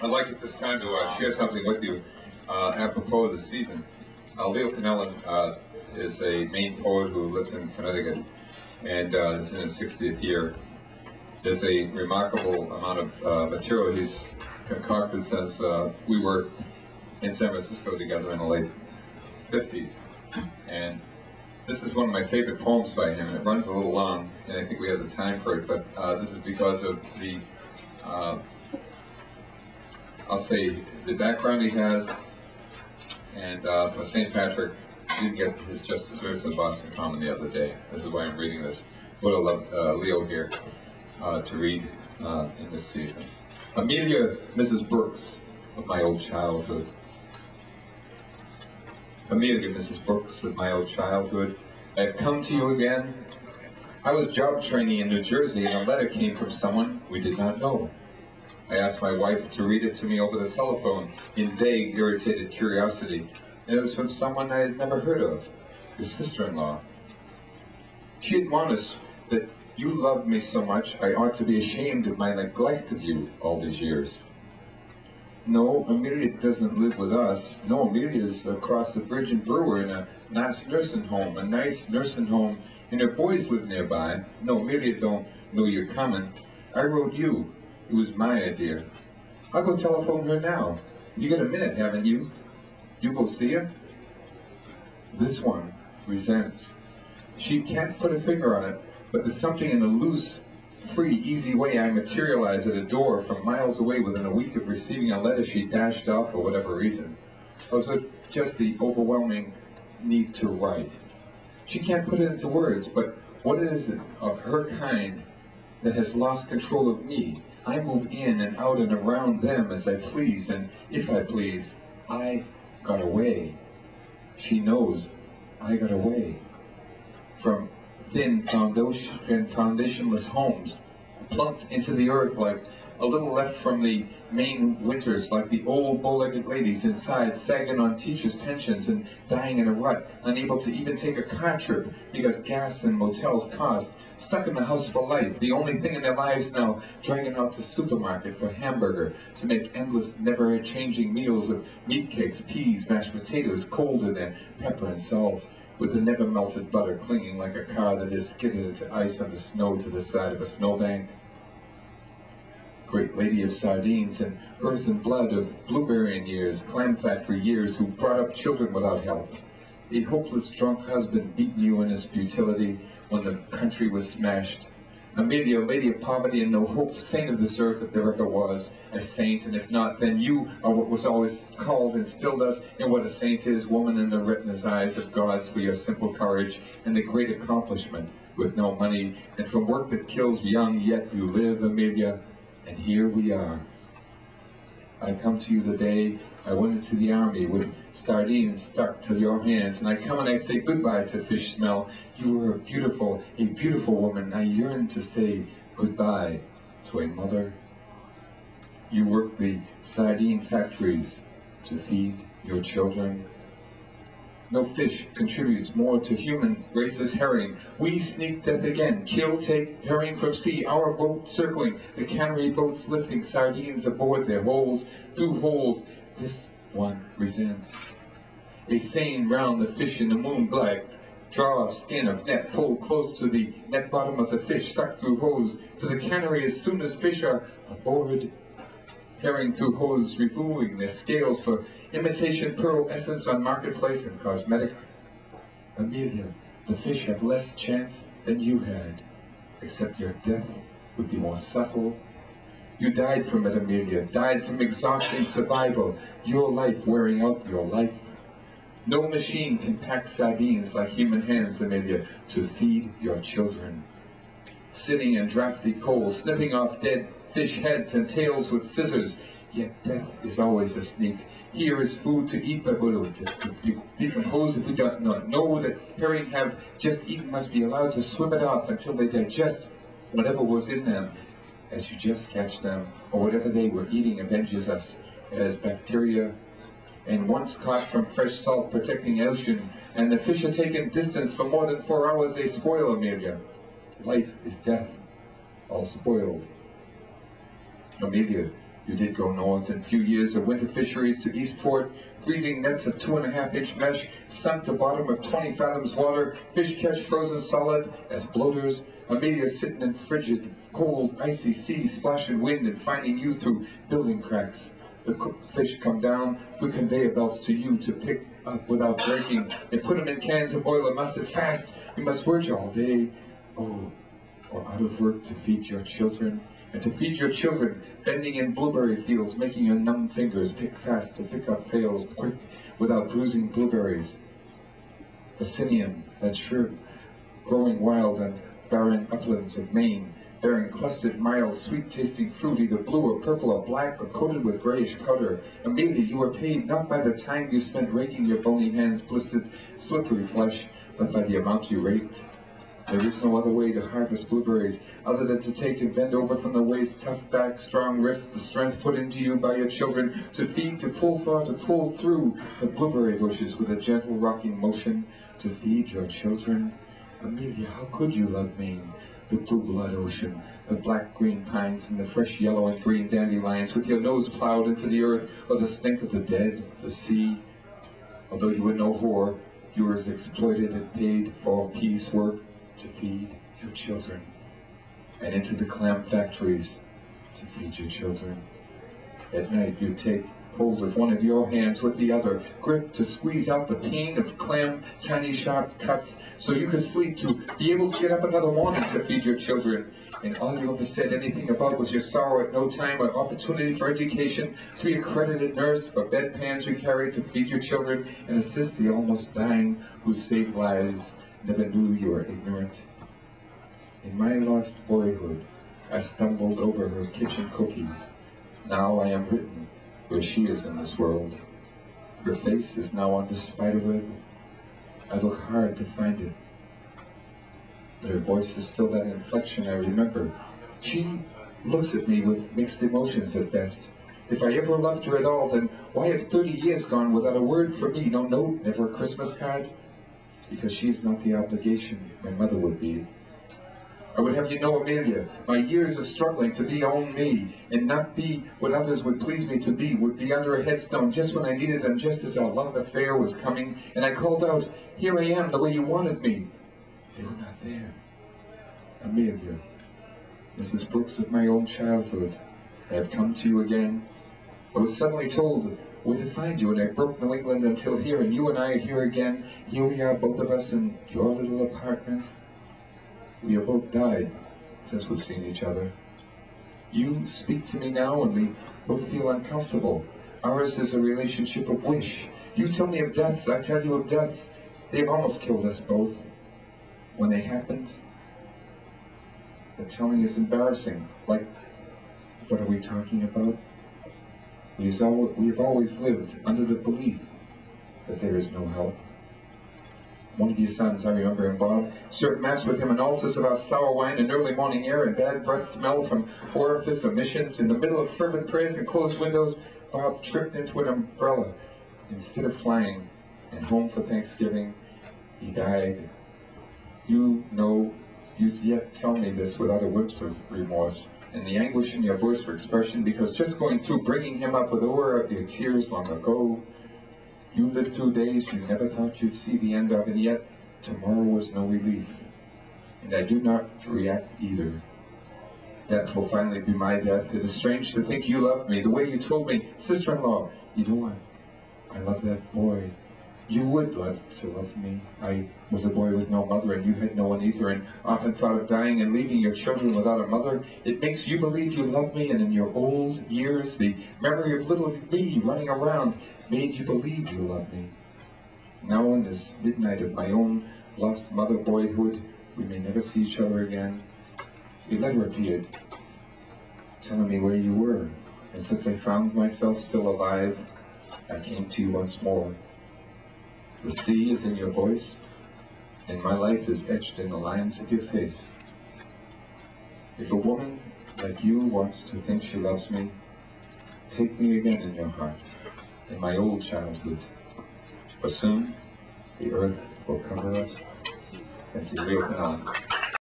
I'd like at this time to share something with you apropos of the season. Leo Connellan is a Maine poet who lives in Connecticut and is in his 60th year. There's a remarkable amount of material he's concocted since we worked in San Francisco together in the late 50s. And this is one of my favorite poems by him, and it runs a little long, and I think we have the time for it, but this is because of the I'll say the background he has, and St. Patrick didn't get his just desserts in Boston Common the other day. This is why I'm reading this. Would have loved Leo here to read in this season. Amelia, Mrs. Brooks, of my old childhood. Amelia, Mrs. Brooks, of my old childhood. I've come to you again. I was job training in New Jersey, and a letter came from someone we did not know. I asked my wife to read it to me over the telephone in vague, irritated curiosity, and it was from someone I had never heard of, your sister-in-law. She admonished that you loved me so much I ought to be ashamed of my neglect of you all these years. No, Amelia doesn't live with us. No, Amelia's across the bridge in Brewer in a nice nursing home, and her boys live nearby. No, Amelia don't know you're coming. I wrote you. It was my idea. I'll go telephone her now. You got a minute, haven't you? You go see her? This one resents. She can't put a finger on it, but there's something in the loose, free, easy way I materialize at a door from miles away within a week of receiving a letter she dashed off for whatever reason. Or was it just the overwhelming need to write? She can't put it into words, but what is it of her kind that has lost control of me? I move in and out and around them as I please, and if I please, I got away. She knows I got away. From thin, foundationless homes, plunked into the earth like a little left from the Maine winters, like the old bow-legged ladies inside, sagging on teachers' pensions and dying in a rut, unable to even take a car trip because gas and motels cost, stuck in the house for life, the only thing in their lives now, dragging out to supermarket for hamburger to make endless, never-changing meals of meat cakes, peas, mashed potatoes, cold in their pepper and salt, with the never-melted butter clinging like a car that has skidded into ice on the snow to the side of a snowbank. Great lady of sardines and earth and blood, of blueberrying years, clam factory years, who brought up children without help. A hopeless drunk husband beaten you in his futility when the country was smashed. Amelia, lady of poverty and no hope, saint of this earth if there ever was a saint, and if not, then you are what was always called and still does, and what a saint is, woman in the retinas eyes of gods for your simple courage and the great accomplishment with no money, and from work that kills young, yet you live, Amelia, and here we are. I come to you the day I went into the army with sardines stuck to your hands, and I come and I say goodbye to fish smell. You were a beautiful woman. I yearn to say goodbye to a mother. You work the sardine factories to feed your children. No fish contributes more to human race's herring. We sneak death again, kill, take herring from sea, our boat circling, the cannery boats lifting sardines aboard their holes, through holes. This one resents. A seine round the fish in the moon black, draw a skin of net, pull close to the net bottom of the fish, suck through hose, to the cannery as soon as fish are aboard. Herring through hose, removing their scales for imitation pearl essence on marketplace and cosmetic. Amelia, the fish have less chance than you had, except your death would be more subtle. You died from it, Amelia, died from exhausting survival, your life wearing out your life. No machine can pack sardines like human hands, Amelia, to feed your children. Sitting in drafty coals, snipping off dead fish heads and tails with scissors, yet death is always a sneak. Here is food to eat, but to decompose if we do not know that herring have just eaten must be allowed to swim it off until they digest whatever was in them, as you just catch them, or whatever they were eating avenges us as bacteria. And once caught from fresh salt protecting ocean, and the fish are taken distance for more than 4 hours, they spoil, Amelia. Life is death, all spoiled. Amelia, You did go north. In a few years of winter fisheries to Eastport, freezing nets of 2.5-inch mesh, sunk to bottom of 20 fathoms water, fish catch frozen solid as bloaters, Amelia sitting in frigid, cold, icy sea, splashing wind and finding you through building cracks. The cooked fish come down with conveyor belts to you to pick up without breaking. They put them in cans of oil and mustard fast. You must work all day, or out of work to feed your children. And to feed your children, bending in blueberry fields, making your numb fingers pick fast to pick up fails quick without bruising blueberries. Vaccinium, that shrimp, growing wild on barren uplands of Maine, bearing clustered, mild, sweet-tasting fruit, either blue or purple or black, or coated with grayish powder. Amelia, you were paid not by the time you spent raking your bony hands, blistered, slippery flesh, but by the amount you raked. There is no other way to harvest blueberries other than to take and bend over from the waist, tough back, strong wrists, the strength put into you by your children, to feed, to pull far, to pull through the blueberry bushes with a gentle rocking motion, to feed your children. Amelia, how could you love Maine, the blue blood ocean, the black-green pines and the fresh yellow and green dandelions, with your nose plowed into the earth, or the stink of the dead, the sea? Although you were no whore, you were as exploited and paid for piecework to feed your children, and into the clam factories to feed your children. At night you take hold of one of your hands with the other, grip to squeeze out the pain of clam, tiny sharp cuts, so you could sleep, to be able to get up another morning to feed your children. And all you ever said anything about was your sorrow at no time or opportunity for education, to be a credited nurse, or bedpans you carried to feed your children and assist the almost dying who saved lives, never knew you were ignorant. In my lost boyhood, I stumbled over her kitchen cookies. Now I am written where she is in this world. Her face is now on the spiderweb. I look hard to find it, but her voice is still that inflection I remember. She looks at me with mixed emotions at best. If I ever loved her at all, then why have 30 years gone without a word from me? No note, never a Christmas card? Because she is not the obligation my mother would be. I would have you know, Amelia, my years of struggling to be own me, and not be what others would please me to be, would be under a headstone just when I needed them, just as our love affair was coming, and I called out, here I am, the way you wanted me. They were not there. Amelia, Mrs. Brooks of my own childhood, I have come to you again. I was suddenly told where to find you, and I broke New England until here, and you and I are here again. Here we are, both of us, in your little apartment. We have both died since we've seen each other. You speak to me now, and we both feel uncomfortable. Ours is a relationship of wish. You tell me of deaths, I tell you of deaths. They have almost killed us both. When they happened, the telling is embarrassing. Like, what are we talking about? We have always lived under the belief that there is no help. One of your sons, I remember him, Bob, served mass with him in altars of our sour wine and early morning air and bad breath smell from orifice emissions. In the middle of fervent prayers and closed windows, Bob tripped into an umbrella. Instead of flying and home for Thanksgiving, he died. You know, you yet tell me this without a whimper of remorse, and the anguish in your voice for expression, because just going through bringing him up with over of your tears long ago, you lived through days you never thought you'd see the end of, and yet tomorrow was no relief. And I do not react either. That will finally be my death. It is strange to think you loved me the way you told me, sister-in-law, you know what? I love that boy. You would love to love me. I was a boy with no mother, and you had no one either, and often thought of dying and leaving your children without a mother. It makes you believe you love me, and in your old years, the memory of little me running around made you believe you love me. Now in this midnight of my own lost mother boyhood, we may never see each other again. A letter appeared, telling me where you were, and since I found myself still alive, I came to you once more. The sea is in your voice, and my life is etched in the lines of your face. If a woman like you wants to think she loves me, take me again in your heart, in my old childhood. For soon, the earth will cover us, and you will reopen on.